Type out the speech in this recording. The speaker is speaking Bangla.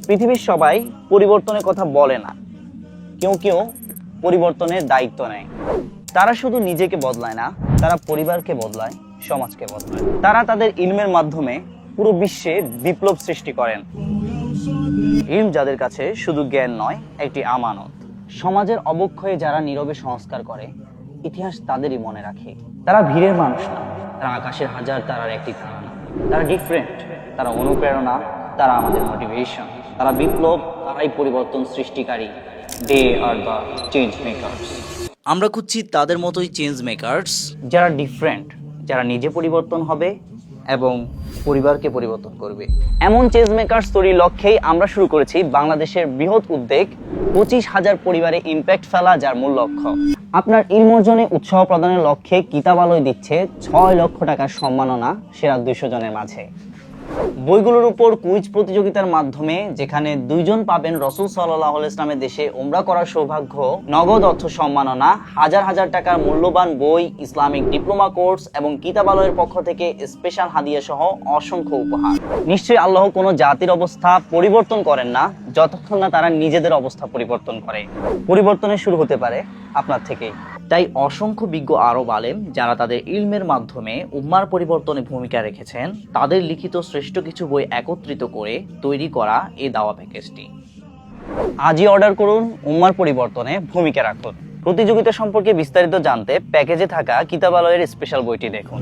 পৃথিবীর সবাই পরিবর্তনের কথা বলে না, কেউ কেউ পরিবর্তনের দায়িত্ব নেয়। তারা শুধু নিজেকে বদলায় না, তারা পরিবারকে বদলায়, সমাজকে বদলায়। তারা তাদের ইলমের মাধ্যমে পুরো বিশ্বে বিপ্লব সৃষ্টি করেন। ইলম যাদের কাছে শুধু জ্ঞান নয়, একটি আমানত। সমাজের অবক্ষয়ে যারা নীরবে সংস্কার করে, ইতিহাস তাদেরই মনে রাখে। তারা ভিড়ের মানুষ না, তারা আকাশের হাজার তারার একটি তারা না। তারা ডিফারেন্ট, তারা অনুপ্রেরণা, তারা আমাদের মোটিভেশন। তারা বিপ্লব, তারাই পরিবর্তন সৃষ্টিকারী। দে আর দ্য চেঞ্জ মেকার্স। আমরা খুঁজছি তাদের মতোই চেঞ্জ মেকার্স, যারা ডিফারেন্ট, যারা নিজে পরিবর্তন হবে এবং পরিবারকে পরিবর্তন করবে। এমন চেঞ্জ মেকার্স তৈরির লক্ষ্যেই আমরা শুরু করেছি বাংলাদেশের বৃহৎ উদ্যোগ 25,000 পরিবারে ইম্প্যাক্ট ফেলা, যার মূল লক্ষ্য আপনার ইলম অর্জনে উৎসাহ প্রদানের লক্ষ্যে কিতাবালয় দিচ্ছে 6 লক্ষ টাকার সম্মাননা সেরা 200 জনের মাঝে। বইগুলোর উপর কুইজ প্রতিযোগিতার মাধ্যমে, যেখানে 2 জন পাবেন রাসূল সাল্লাল্লাহু আলাইহি ওয়াসাল্লামের দেশে উমরা করার সৌভাগ্য, নগদ অর্থ সম্মাননা, হাজার হাজার টাকার মূল্যবান বই, ইসলামিক ডিপ্লোমা কোর্স এবং কিতাবালয়ের পক্ষ থেকে স্পেশাল হাদিয়া সহ অসংখ্য উপহার। নিশ্চয়ই আল্লাহ কোনো জাতির অবস্থা পরিবর্তন করেন না যতক্ষণ না তারা নিজেদের অবস্থা পরিবর্তন করে। পরিবর্তনের শুরু হতে পারে আপনার থেকেই। তাই অসংখ্য বিজ্ঞ আরব আলেম যারা তাদের ইলমের মাধ্যমে উম্মার পরিবর্তনে ভূমিকা রেখেছেন, তাদের লিখিত শ্রেষ্ঠ কিছু বই একত্রিত করে তৈরি করা এই দাওয়া প্যাকেজটি। আজই অর্ডার করুন, উম্মার পরিবর্তনে ভূমিকা রাখুন। প্রতিযোগিতা সম্পর্কে বিস্তারিত জানতে প্যাকেজে থাকা কিতাবালয়ের স্পেশাল বইটি দেখুন।